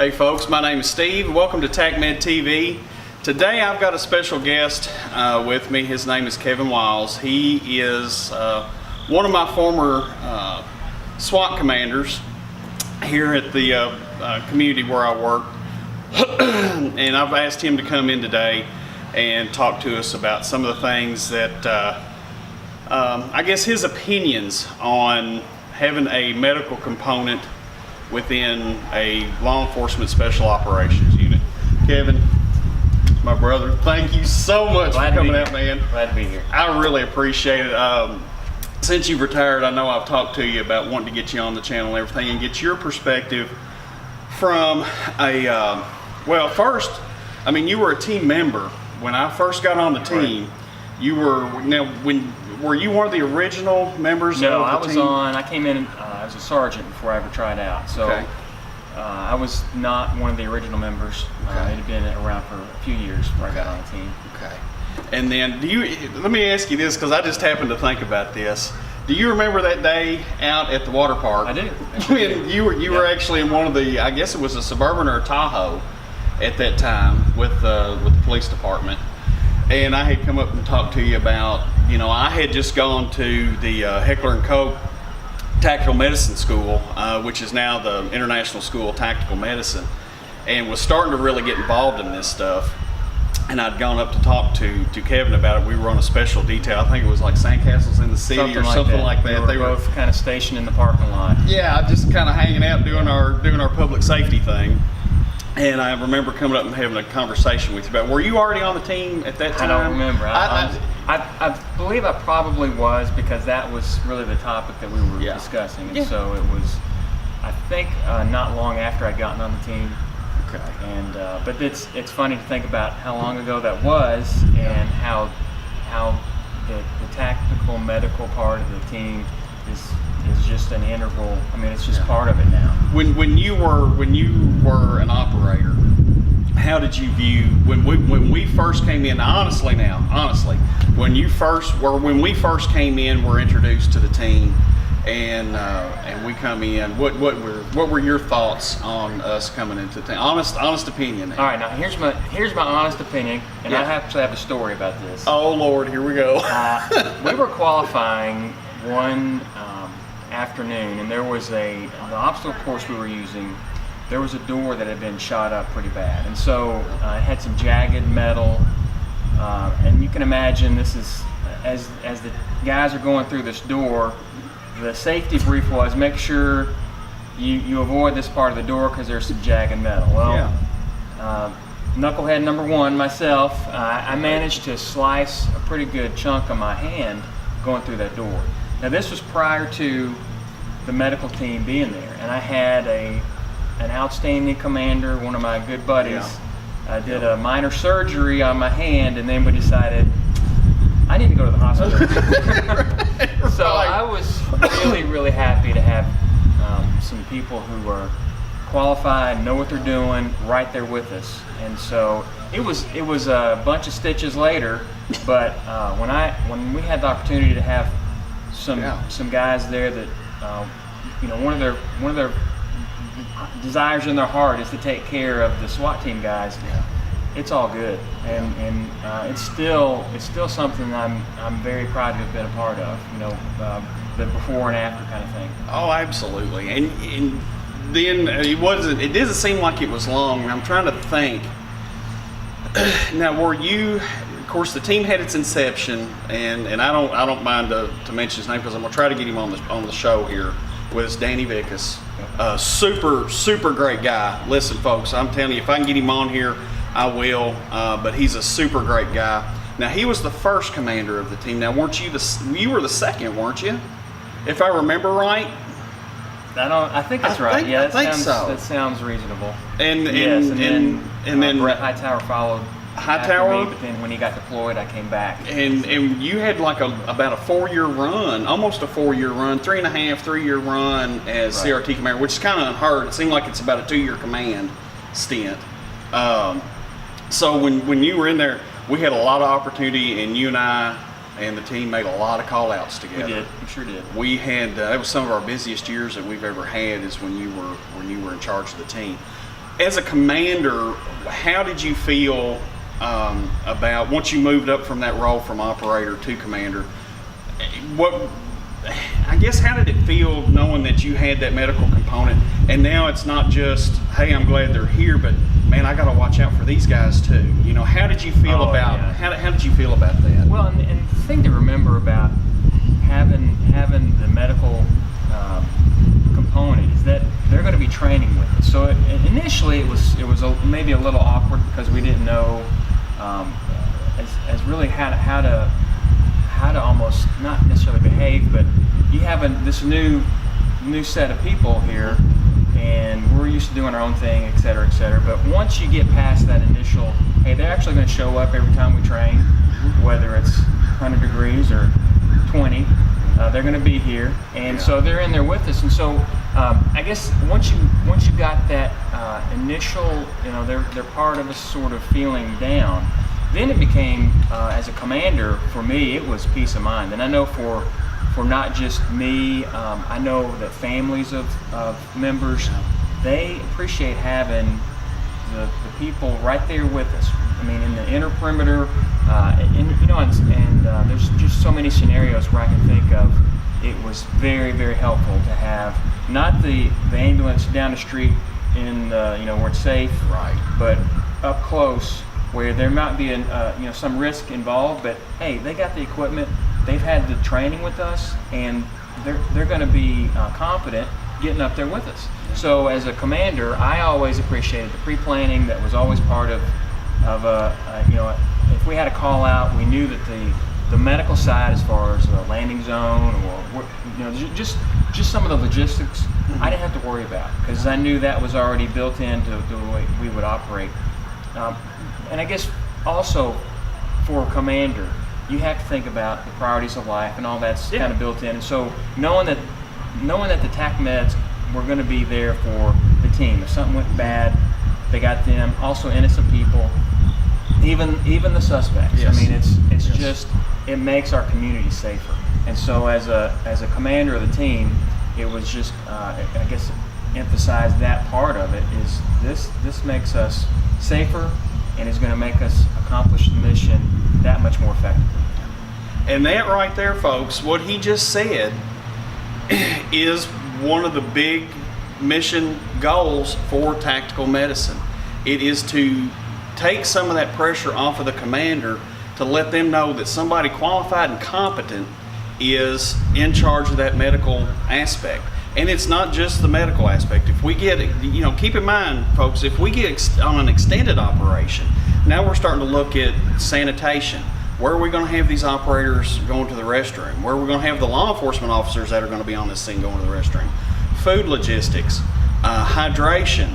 Hey folks, my name is Steve. Welcome to TacMed TV. Today I've got a special guest with me. His name is Kevin Wiles. He is one of my former SWAT commanders here at the community where I work. And I've asked him to come in today and talk to us about some of the things that I guess his opinions on having a medical component within a law enforcement special operations unit. Kevin, my brother, thank you so much for coming out, man. Glad to be here. I really appreciate it. Since you've retired, I know I've talked to you about wanting to get you on the channel and everything and get your perspective from a, well, first, I mean, you were a team member. When I first got on the team, right. You were, were you one of the original members No, of the team? I came in as a sergeant before I ever tried out. So okay. I was not one of the original members. Okay. It had been around for a few years before I got on the team. Okay. And then, let me ask you this, because I just happened to think about this. Do you remember that day out at the water park? I do. When you were actually in one of the, I guess it was a Suburban or a Tahoe at that time with the police department. And I had come up and talked to you about, you know, I had just gone to the Heckler and Kock Tactical Medicine School, which is now the International School of Tactical Medicine, and was starting to really get involved in this stuff. And I'd gone up to talk to Kevin about it. We were on a special detail. I think it was like sandcastles in the city or something like that. They were both kind of stationed in the parking lot. Yeah, just kind of hanging out, doing our public safety thing. And I remember coming up and having a conversation with you about. Were you already on the team at that time? I don't remember. I believe I probably was, because that was really the topic that we were discussing. And so it was, I think, not long after I'd gotten on the team. Okay. And but it's funny to think about how long ago that was, and how the tactical medical part of the team is just an integral. I mean, it's just part of it now. When you were an operator, how did you view when we first came in? Honestly, when we first came in, we're introduced to the team, and we come in. What were your thoughts on us coming into the team? Honest opinion. All right, now here's my honest opinion, and I actually have a story about this. Oh Lord, here we go. We were qualifying one afternoon, and there was the obstacle course we were using. There was a door that had been shot up pretty bad, and so it had some jagged metal, and you can imagine this is as the guys are going through this door. The safety brief was make sure you avoid this part of the door because there's some jagged metal. Well, knucklehead number one, myself, I managed to slice a pretty good chunk of my hand going through that door. Now this was prior to the medical team being there, and I had an outstanding commander, one of my good buddies, did a minor surgery on my hand, and then we decided I need to go to the hospital. So I was really happy to have some people who were qualified, know what they're doing, right there with us. And so it was a bunch of stitches later, but when we had the opportunity to have some guys there that you know, one of their desires in their heart is to take care of the SWAT team guys. It's all good, and it's still something I'm very proud to have been a part of. You know, the before and after kind of thing. Oh, absolutely. And then it doesn't seem like it was long. I'm trying to think. Now, were you? Of course, the team had its inception, and I don't mind to mention his name because I'm gonna try to get him on the show here with us, Danny Vickus. Super great guy. Listen, folks, I'm telling you, if I can get him on here, I will. But he's a super great guy. Now, he was the first commander of the team. Now, weren't you you were the second, weren't you? If I remember right. I think that's right. I think so. That sounds reasonable. And then Brett Hightower followed. Hightower, but then when he got deployed, I came back. And you had like about a 4-year run, almost a 4-year run, 3.5-3-year run as CRT commander, which is kind of unheard. It seemed like it's about a 2-year command stint. So when you were in there, we had a lot of opportunity, and you and I and the team made a lot of call outs together. We did, we sure did. We had that was some of our busiest years that we've ever had, is when you were in charge of the team. as a commander, how did you feel about once you moved up from that role from operator to commander? I guess, how did it feel knowing that you had that medical component, and now it's not just, hey, I'm glad they're here, but man, I got to watch out for these guys too. You know, how did you feel how did you feel about that? Well, and the thing to remember about having the medical component is that they're going to be training with us. So initially it was maybe a little awkward because we didn't know as really how to almost not necessarily behave, but you have this new set of people here, and we're used to doing our own thing, et cetera, et cetera. But once you get past that initial, hey, they're actually going to show up every time we train, whether it's 100 degrees or 20, they're going to be here, and so they're in there with us. And so I guess once you got that initial, you know, they're part of us sort of feeling down, then it became, as a commander, for me, it was peace of mind. And I know for not just me, I know that families of members, they appreciate having the people right there with us. I mean, in the inner perimeter, and there's just so many scenarios where I can think of. It was very, very helpful to have not the ambulance down the street in where it's safe, right, but up close where there might be some risk involved. But hey, they got the equipment, they've had the training with us, and they're going to be confident getting up there with us. So as a commander, I always appreciated the pre-planning that was always part of if we had a call out, we knew that the medical side, as far as the landing zone or just some of the logistics, I didn't have to worry about, because I knew that was already built into the way we would operate. And I guess also for a commander, you have to think about the priorities of life, and all that's kind of built in. And so knowing that the TacMeds were going to be there for the team, if something went bad, they got them. Also innocent people, even the suspects. Yes. I mean, it's just, it makes our community safer. And so as a commander of the team, it was just I guess emphasize that part of it is this makes us safer, and is going to make us accomplish the mission that much more effectively. And that right there, folks, what he just said is one of the big mission goals for tactical medicine. It is to take some of that pressure off of the commander, to let them know that somebody qualified and competent is in charge of that medical aspect. And it's not just the medical aspect. If we get, keep in mind, folks, if we get on an extended operation, now we're starting to look at sanitation. Where are we going to have these operators going to the restroom? Where are we going to have the law enforcement officers that are going to be on this thing going to the restroom? Food logistics, hydration.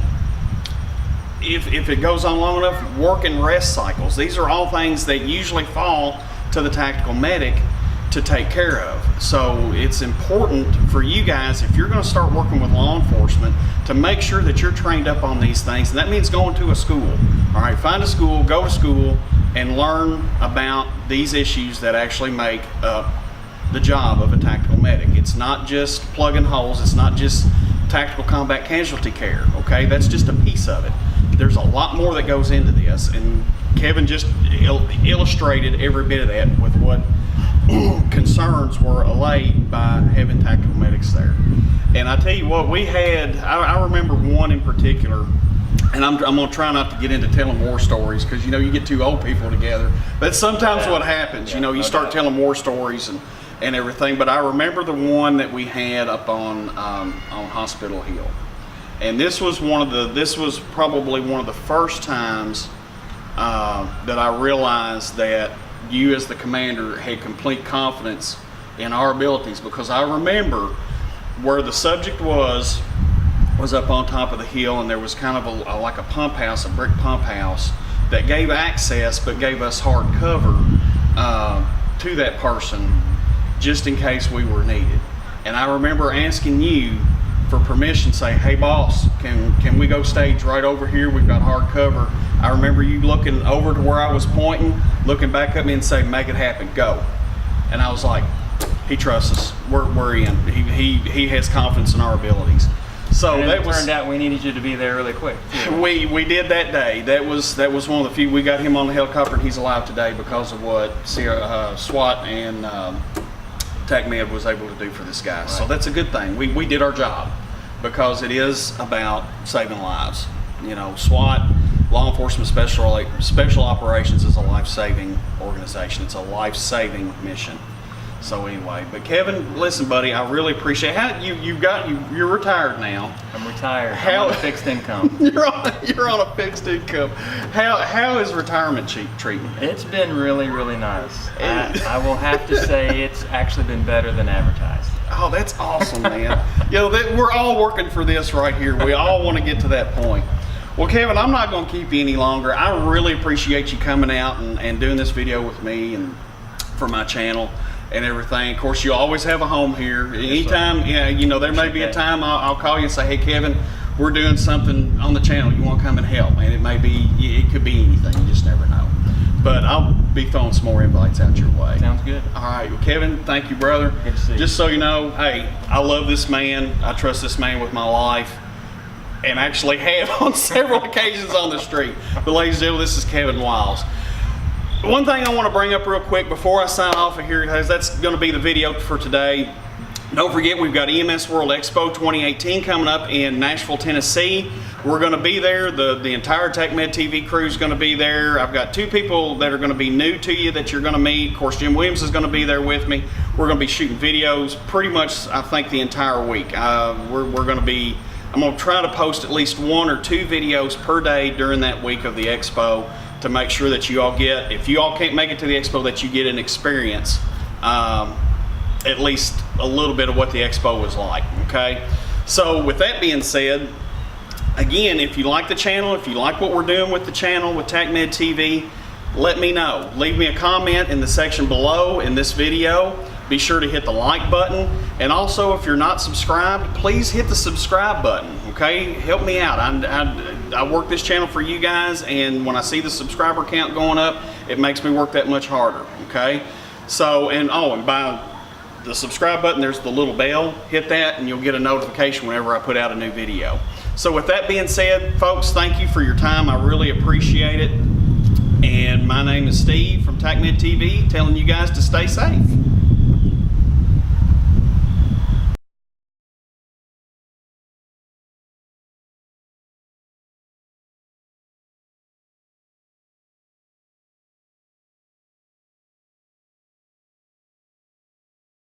If it goes on long enough, work and rest cycles. These are all things that usually fall to the tactical medic to take care of. So it's important for you guys, if you're going to start working with law enforcement, to make sure that you're trained up on these things. And that means going to a school. All right, find a school, go to school, and learn about these issues that actually make up the job of a tactical medic. It's not just plugging holes. It's not just tactical combat casualty care. Okay, that's just a piece of it. There's a lot more that goes into this, and Kevin just illustrated every bit of that with what concerns were allayed by having tactical medics there. And I tell you what, we had, I remember one in particular, and I'm going to try not to get into telling war stories, because you get two old people together, but sometimes what happens, you start telling war stories and everything. But I remember the one that we had up on Hospital Hill. And this was probably one of the first times that I realized that you as the commander had complete confidence in our abilities, because I remember where the subject was up on top of the hill, and there was kind of like a pump house, a brick pump house that gave access but gave us hard cover to that person just in case we were needed. And I remember asking you for permission, say, hey boss, can we go stage right over here? We've got hard cover. I remember you looking over to where I was pointing, looking back at me and saying, make it happen, go. And I was like, he trusts us, we're in. He has confidence in our abilities. So And that it turned out we needed you to be there really quick, too. we did that day. That was one of the few. We got him on the helicopter, and he's alive today because of what SWAT and TacMed was able to do for this guy. Right. So that's a good thing. We did our job, because it is about saving lives. You know, SWAT, Law Enforcement Special Operations, is a life-saving organization. It's a life-saving mission. So anyway, but Kevin, listen, buddy, I really appreciate how you're retired now. I'm retired. I'm on a fixed income. You're on a fixed income. How is retirement treating you? It's been really, really nice. I will have to say it's actually been better than advertised. Oh, that's awesome, man. You know, we're all working for this right here. We all want to get to that point. Well, Kevin, I'm not going to keep you any longer. I really appreciate you coming out and doing this video with me and for my channel and everything. Of course, you always have a home here. Anytime, yeah, you know, there may be a time I'll call you and say, hey, Kevin, we're doing something on the channel. You want to come and help? And it could be anything. You just never know. But I'll be throwing some more invites out your way. Sounds good. All right, well, Kevin, thank you, brother. Good to see you. Just so you know, hey, I love this man. I trust this man with my life, and actually have on several occasions on the street. But ladies and gentlemen, this is Kevin Wiles. One thing I want to bring up real quick before I sign off of here, because that's going to be the video for today. Don't forget, we've got EMS World Expo 2018 coming up in Nashville, Tennessee. We're going to be there. The entire TacMed TV crew is going to be there. I've got two people that are going to be new to you that you're going to meet. Of course, Jim Williams is going to be there with me. We're going to be shooting videos pretty much, I think, the entire week. I'm going to try to post at least 1 or 2 videos per day during that week of the expo to make sure that you all get, if you all can't make it to the expo, that you get an experience, at least a little bit of what the expo was like, okay? So with that being said, again, if you like the channel, if you like what we're doing with the channel, with TacMed TV, let me know. Leave me a comment in the section below in this video. Be sure to hit the like button. And also, if you're not subscribed, please hit the subscribe button, okay? Help me out. I work this channel for you guys, and when I see the subscriber count going up, it makes me work that much harder, okay? So, and by the subscribe button, there's the little bell. Hit that, and you'll get a notification whenever I put out a new video. So with that being said, folks, thank you for your time. I really appreciate it. And my name is Steve from TacMed TV, telling you guys to stay safe.